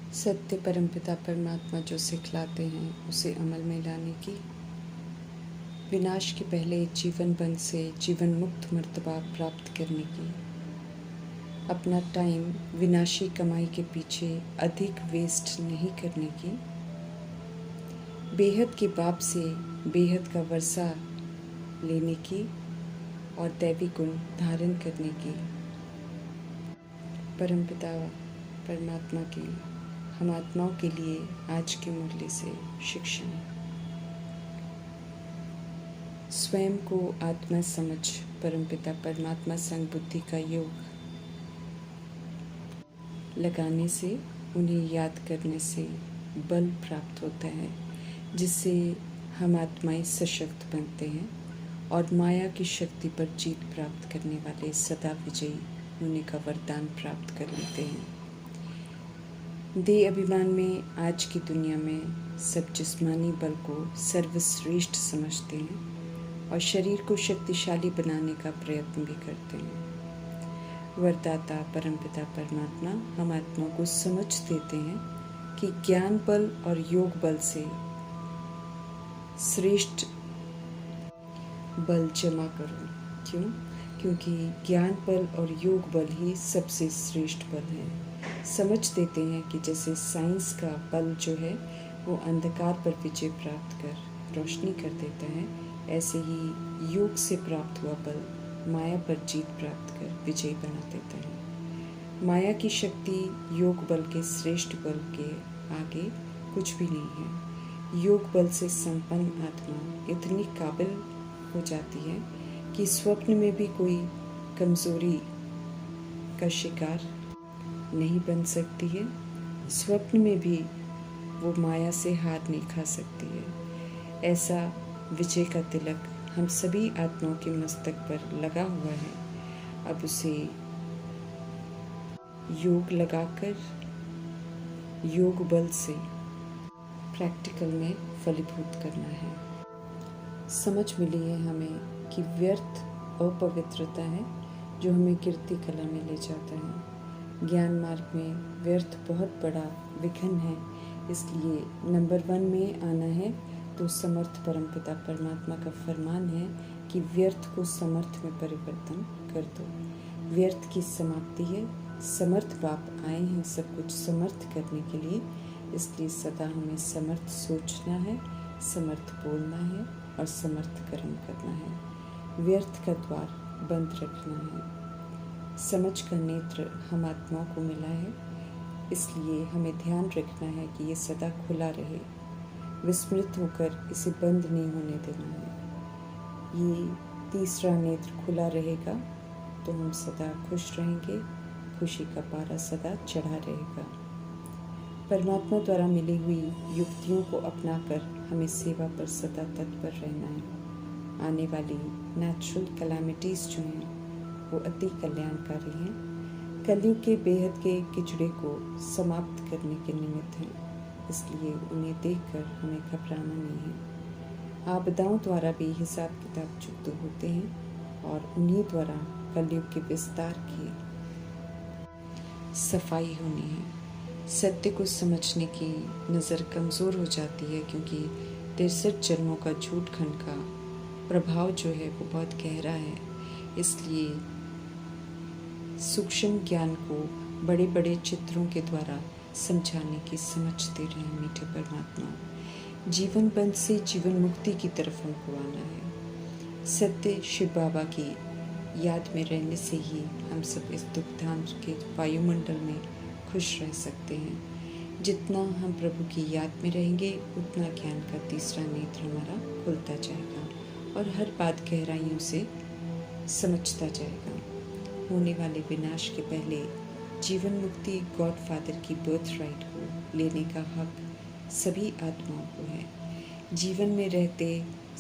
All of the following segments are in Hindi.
सत्य परमपिता परमात्मा जो सिखलाते हैं उसे अमल में लाने की, विनाश के पहले जीवन बंध से जीवन मुक्त मर्तबा प्राप्त करने की, अपना टाइम विनाशी कमाई के पीछे अधिक वेस्ट नहीं करने की, बेहद के बाप से बेहद का वर्षा लेने की और दैवी गुण धारण करने की, परमपिता परमात्मा की हम आत्माओं के लिए आज के मुरली से शिक्षण। स्वयं को आत्मा समझ परमपिता परमात्मा संग बुद्धि का योग लगाने से, उन्हें याद करने से बल प्राप्त होता है, जिससे हम आत्माएं सशक्त बनते हैं और माया की शक्ति पर जीत प्राप्त करने वाले सदा विजयी होने का वरदान प्राप्त कर लेते हैं। देह अभिमान में आज की दुनिया में सब जिस्मानी बल को सर्वश्रेष्ठ समझते हैं और शरीर को शक्तिशाली बनाने का प्रयत्न भी करते हैं। वरदाता परमपिता परमात्मा हम आत्मा को समझ देते हैं कि ज्ञान बल और योग बल से श्रेष्ठ बल जमा करो। क्यों? क्योंकि ज्ञान बल और योग बल ही सबसे श्रेष्ठ बल है। समझ देते हैं कि जैसे साइंस का बल जो है वो अंधकार पर विजय प्राप्त कर रोशनी कर देता है, ऐसे ही योग से प्राप्त हुआ बल माया पर जीत प्राप्त कर विजयी बना देता है। माया की शक्ति योग बल के श्रेष्ठ बल के आगे कुछ भी नहीं है। योग बल से संपन्न आत्मा इतनी काबिल हो जाती है कि स्वप्न में भी कोई कमजोरी का शिकार नहीं बन सकती है। स्वप्न में भी वो माया से हार नहीं खा सकती है। ऐसा विजय का तिलक हम सभी आत्माओं के मस्तक पर लगा हुआ है। अब उसे योग लगाकर योग बल से प्रैक्टिकल में फलीभूत करना है। समझ मिली है हमें कि व्यर्थ अपवित्रता है जो हमें कीर्ति कला में ले जाता है। ज्ञान मार्ग में व्यर्थ बहुत बड़ा विघ्न है, इसलिए नंबर 1 में आना है तो समर्थ परमपिता परमात्मा का फरमान है कि व्यर्थ को समर्थ में परिवर्तन कर दो। व्यर्थ की समाप्ति है। समर्थ बाप आए हैं सब कुछ समर्थ करने के लिए, इसलिए सदा हमें समर्थ सोचना है, समर्थ बोलना है और समर्थ कर्म करना है। व्यर्थ का द्वार बंद रखना है। समझ का नेत्र हम आत्माओं को मिला है, इसलिए हमें ध्यान रखना है कि ये सदा खुला रहे। विस्मृत होकर इसे बंद नहीं होने देना है। ये तीसरा नेत्र खुला रहेगा तो हम सदा खुश रहेंगे, खुशी का पारा सदा चढ़ा रहेगा। परमात्मा द्वारा मिली हुई युक्तियों को अपनाकर हमें सेवा पर सदा तत्पर रहना है। आने वाली नेचुरल कैलामिटीज़ जो हैं वो अति कल्याणकारी हैं। कलयुग के बेहद के किचड़े को समाप्त करने के निमित्त हैं, इसलिए उन्हें देखकर हमें घबराना नहीं है। आपदाओं द्वारा भी हिसाब किताब चुकते होते हैं और उन्हीं द्वारा कलयुग के विस्तार की सफाई होनी है। सत्य को समझने की नज़र कमज़ोर हो जाती है, क्योंकि 63 जन्मों का झूठ खंड का प्रभाव जो है वो बहुत गहरा है। इसलिए सूक्ष्म ज्ञान को बड़े बड़े चित्रों के द्वारा समझाने की समझ दे रहे हैं मीठे परमात्मा। जीवन बंध से जीवन मुक्ति की तरफ हमको आना है। सत्य शिव बाबा की याद में रहने से ही हम सब इस दुखधाम के वायुमंडल में खुश रह सकते हैं। जितना हम प्रभु की याद में रहेंगे उतना ज्ञान का तीसरा नेत्र हमारा खुलता जाएगा और हर बात गहराइयों से समझता जाएगा। होने वाले विनाश के पहले जीवन मुक्ति गॉड फादर की बर्थ राइट को लेने का हक सभी आत्माओं को है। जीवन में रहते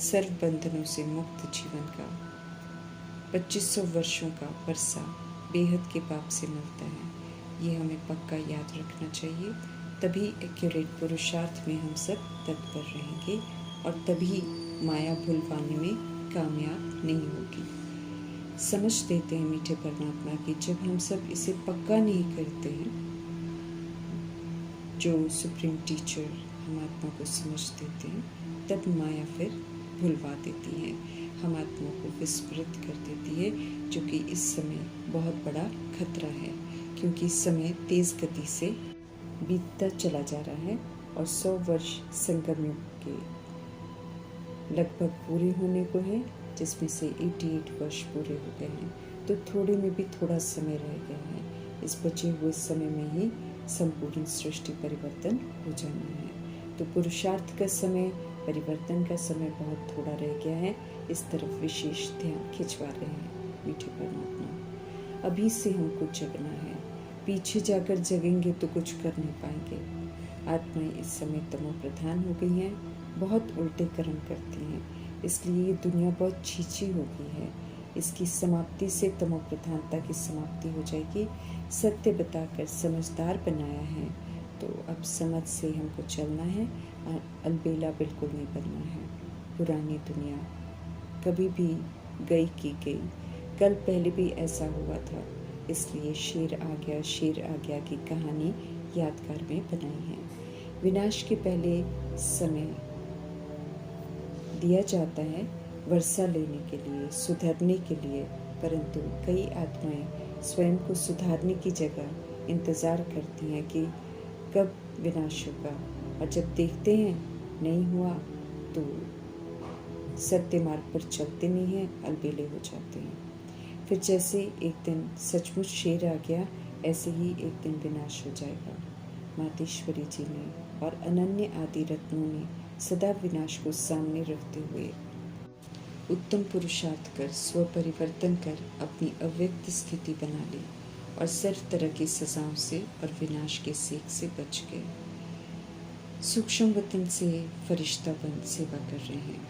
सर्व बंधनों से मुक्त जीवन का 2500 वर्षों का वर्षा बेहद के बाप से मिलता है। ये हमें पक्का याद रखना चाहिए, तभी एक्यूरेट पुरुषार्थ में हम सब तत्पर रहेंगे और तभी माया भुलवाने में कामयाब नहीं होगी। समझ देते हैं मीठे परमात्मा की जब हम सब इसे पक्का नहीं करते हैं जो सुप्रीम टीचर हम आत्मा को समझ देते हैं, तब माया फिर भुलवा देती है, हम आत्मा को विस्मृत कर देती है, जो कि इस समय बहुत बड़ा खतरा है, क्योंकि समय तेज़ गति से बीतता चला जा रहा है और 100 वर्ष संगम युग के लगभग पूरे होने को है, जिसमें से 88 वर्ष पूरे हो गए हैं। तो थोड़े में भी थोड़ा समय रह गया है। इस बचे हुए समय में ही संपूर्ण सृष्टि परिवर्तन हो जाना है। तो पुरुषार्थ का समय, परिवर्तन का समय बहुत थोड़ा रह गया है। इस तरफ विशेष ध्यान खिंचवा रहे हैं मीठे परमात्मा। अभी से हमको जगना है, पीछे जाकर जगेंगे तो कुछ कर नहीं पाएंगे। आत्माएं इस समय तमो प्रधान हो गई हैं, बहुत उल्टे कर्म करती हैं, इसलिए ये दुनिया बहुत छीछी हो गई है। इसकी समाप्ति से तमो प्रधानता की समाप्ति हो जाएगी। सत्य बताकर समझदार बनाया है, तो अब समझ से हमको चलना है, अलबेला बिल्कुल नहीं बनना है। पुरानी दुनिया कभी भी गई की गई, कल पहले भी ऐसा हुआ था, इसलिए शेर आ गया की कहानी यादगार में बनाई है। विनाश के पहले समय दिया जाता है वर्षा लेने के लिए, सुधरने के लिए, परंतु कई आत्माएं स्वयं को सुधारने की जगह इंतज़ार करती हैं कि कब विनाश होगा, और जब देखते हैं नहीं हुआ तो सत्य मार्ग पर चलते नहीं हैं, अलबेले हो जाते हैं। फिर जैसे एक दिन सचमुच शेर आ गया, ऐसे ही एक दिन विनाश हो जाएगा। मातेश्वरी जी ने और अनन्य आदि रत्नों ने सदा विनाश को सामने रखते हुए उत्तम पुरुषार्थ कर, स्व परिवर्तन कर अपनी अव्यक्त स्थिति बना ली और सर्व तरह की सजाओं से और विनाश के सेक से बच गए। सूक्ष्म वतन से फरिश्ता बन सेवा कर रहे हैं।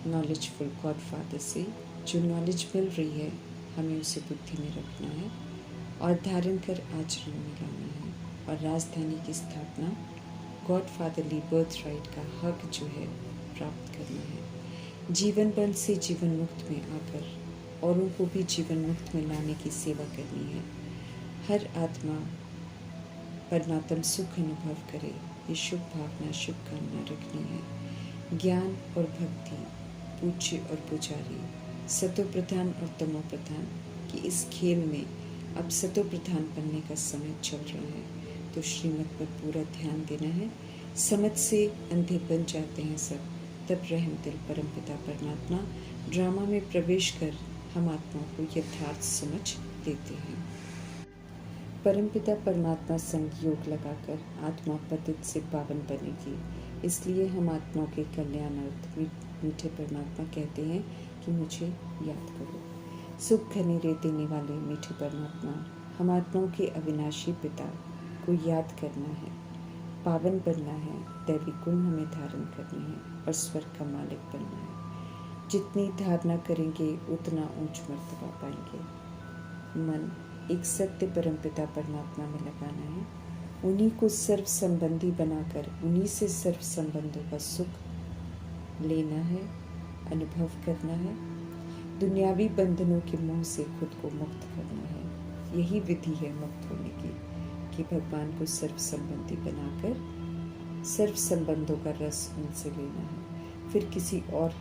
नॉलेजफुल गॉड फादर से जो नॉलेज मिल रही है, हमें उसे बुद्धि में रखना है और धारण कर आचरण में लाना है, और राजधानी की स्थापना गॉड फादरली बर्थ राइट का हक जो है प्राप्त करना है। जीवन बंध से जीवन मुक्त में आकर औरों को भी जीवन मुक्त में लाने की सेवा करनी है। हर आत्मा परमात्म सुख अनुभव करे, ये शुभ भावना, शुभ कामना रखनी है। ज्ञान और भक्ति, पूज्य और पुजारी, सतो प्रधान और तमो प्रधान की इस खेल में अब सतो प्रधान बनने का समय चल रहा है, तो श्रीमत पर पूरा ध्यान देना है। समझ से अंधे बन जाते हैं सब, तब रहम दिल परमपिता परमात्मा ड्रामा में प्रवेश कर हम आत्माओं को यथार्थ समझ देते हैं। परमपिता परमात्मा संग योग लगाकर आत्मा पतित से पावन बनेगी, इसलिए हम आत्माओं के कल्याणार्थ मीठे परमात्मा कहते हैं कि मुझे याद करो। सुख घने रे देने वाले मीठे परमात्मा, हम आत्माओं के अविनाशी पिता को याद करना है, पावन बनना है, दैवी गुण हमें धारण करने हैं और स्वर्ग का मालिक बनना है। जितनी धारणा करेंगे उतना ऊंच मर्तबा पाएंगे। मन एक सत्य परमपिता परमात्मा में लगाना है, उन्हीं को सर्व संबंधी बनाकर उन्हीं से सर्व संबंधों का सुख लेना है, अनुभव करना है। दुनियावी बंधनों के मोह से खुद को मुक्त करना है। यही विधि है मुक्त होने की, कि भगवान को सर्व संबंधी बनाकर सर्व संबंधों का रस उनसे लेना है। फिर किसी और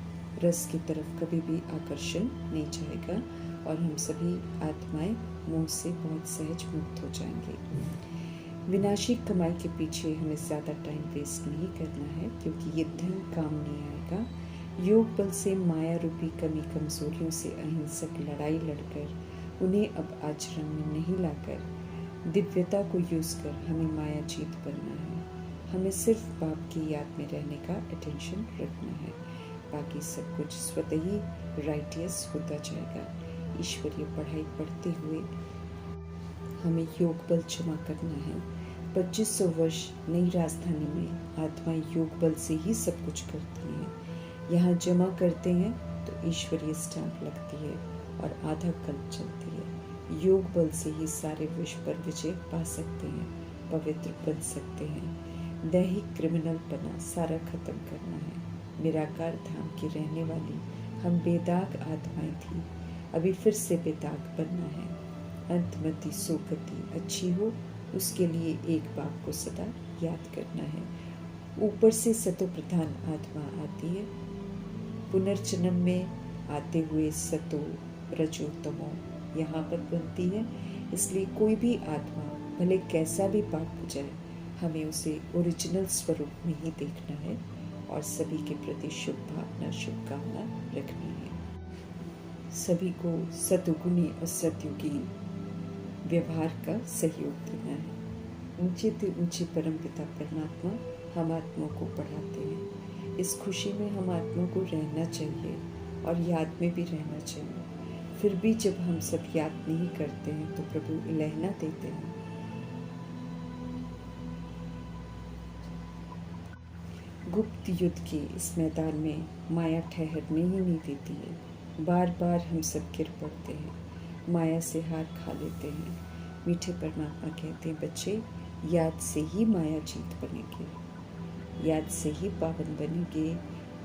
रस की तरफ कभी भी आकर्षण नहीं जाएगा और हम सभी आत्माएं मोह से बहुत सहज मुक्त हो जाएंगे। विनाशी कमाई के पीछे हमें ज़्यादा टाइम वेस्ट नहीं करना है, क्योंकि ये धन काम नहीं आएगा। योग बल से माया रूपी कमी कमजोरियों से अहिंसक लड़ाई लड़कर उन्हें अब आचरण में नहीं लाकर दिव्यता को यूज़ कर हमें माया जीत बनना है। हमें सिर्फ बाप की याद में रहने का अटेंशन रखना है, बाकी सब कुछ स्वतः ही राइटियस होता जाएगा। ईश्वरीय पढ़ाई पढ़ते हुए हमें योग बल जमा करना है। 2500 वर्ष नई राजधानी में आत्माएं योग बल से ही सब कुछ करती हैं। यहाँ जमा करते हैं तो ईश्वरीय स्टैंप लगती है और आधा कल्प चलती है। योग बल से ही सारे विश्व पर विजय पा सकते हैं, पवित्र बन सकते हैं। दैहिक क्रिमिनल पना सारा खत्म करना है। निराकार धाम की रहने वाली हम बेदाग आत्माएं थी, अभी फिर से बेदाग बनना है। अंतमति सुगति अच्छी हो उसके लिए एक बाप को सदा याद करना है। ऊपर से सतो प्रधान आत्मा आती है, पुनर्जन्म में आते हुए सतो रजो तमो यहाँ पर बनती है। इसलिए कोई भी आत्मा भले कैसा भी पाप हो जाए, हमें उसे ओरिजिनल स्वरूप में ही देखना है और सभी के प्रति शुभ भावना शुभकामना रखनी है। सभी को सतुगुणी और सतयुगी व्यवहार का सहयोग देना है। ऊंचे से ऊंचे परमपिता परमात्मा हम आत्माओं को पढ़ाते हैं। इस खुशी में हम आत्माओं को रहना चाहिए और याद में भी रहना चाहिए। फिर भी जब हम सब याद नहीं करते हैं तो प्रभु इलहना देते हैं। गुप्त युद्ध के इस मैदान में माया ठहरने ही नहीं देती है। बार बार हम सब गिर पड़ते हैं, माया से हार खा लेते हैं। मीठे परमात्मा कहते हैं, बच्चे याद से ही माया जीत बनेगी, याद से ही पावन बनेंगे,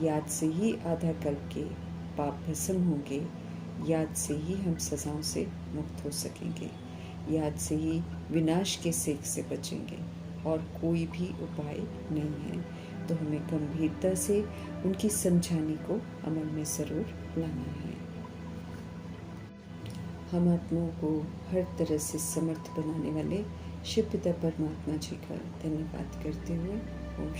याद से ही आधा कल्प के पाप भस्म होंगे, याद से ही हम सजाओं से मुक्त हो सकेंगे, याद से ही विनाश के सेक से बचेंगे और कोई भी उपाय नहीं है। तो हमें गंभीरता से उनकी समझाने को अमल में ज़रूर लाना है। हम आत्माओं को हर तरह से समर्थ बनाने वाले शिव पिता परमात्मा जी का धन्यवाद करते हुए ओम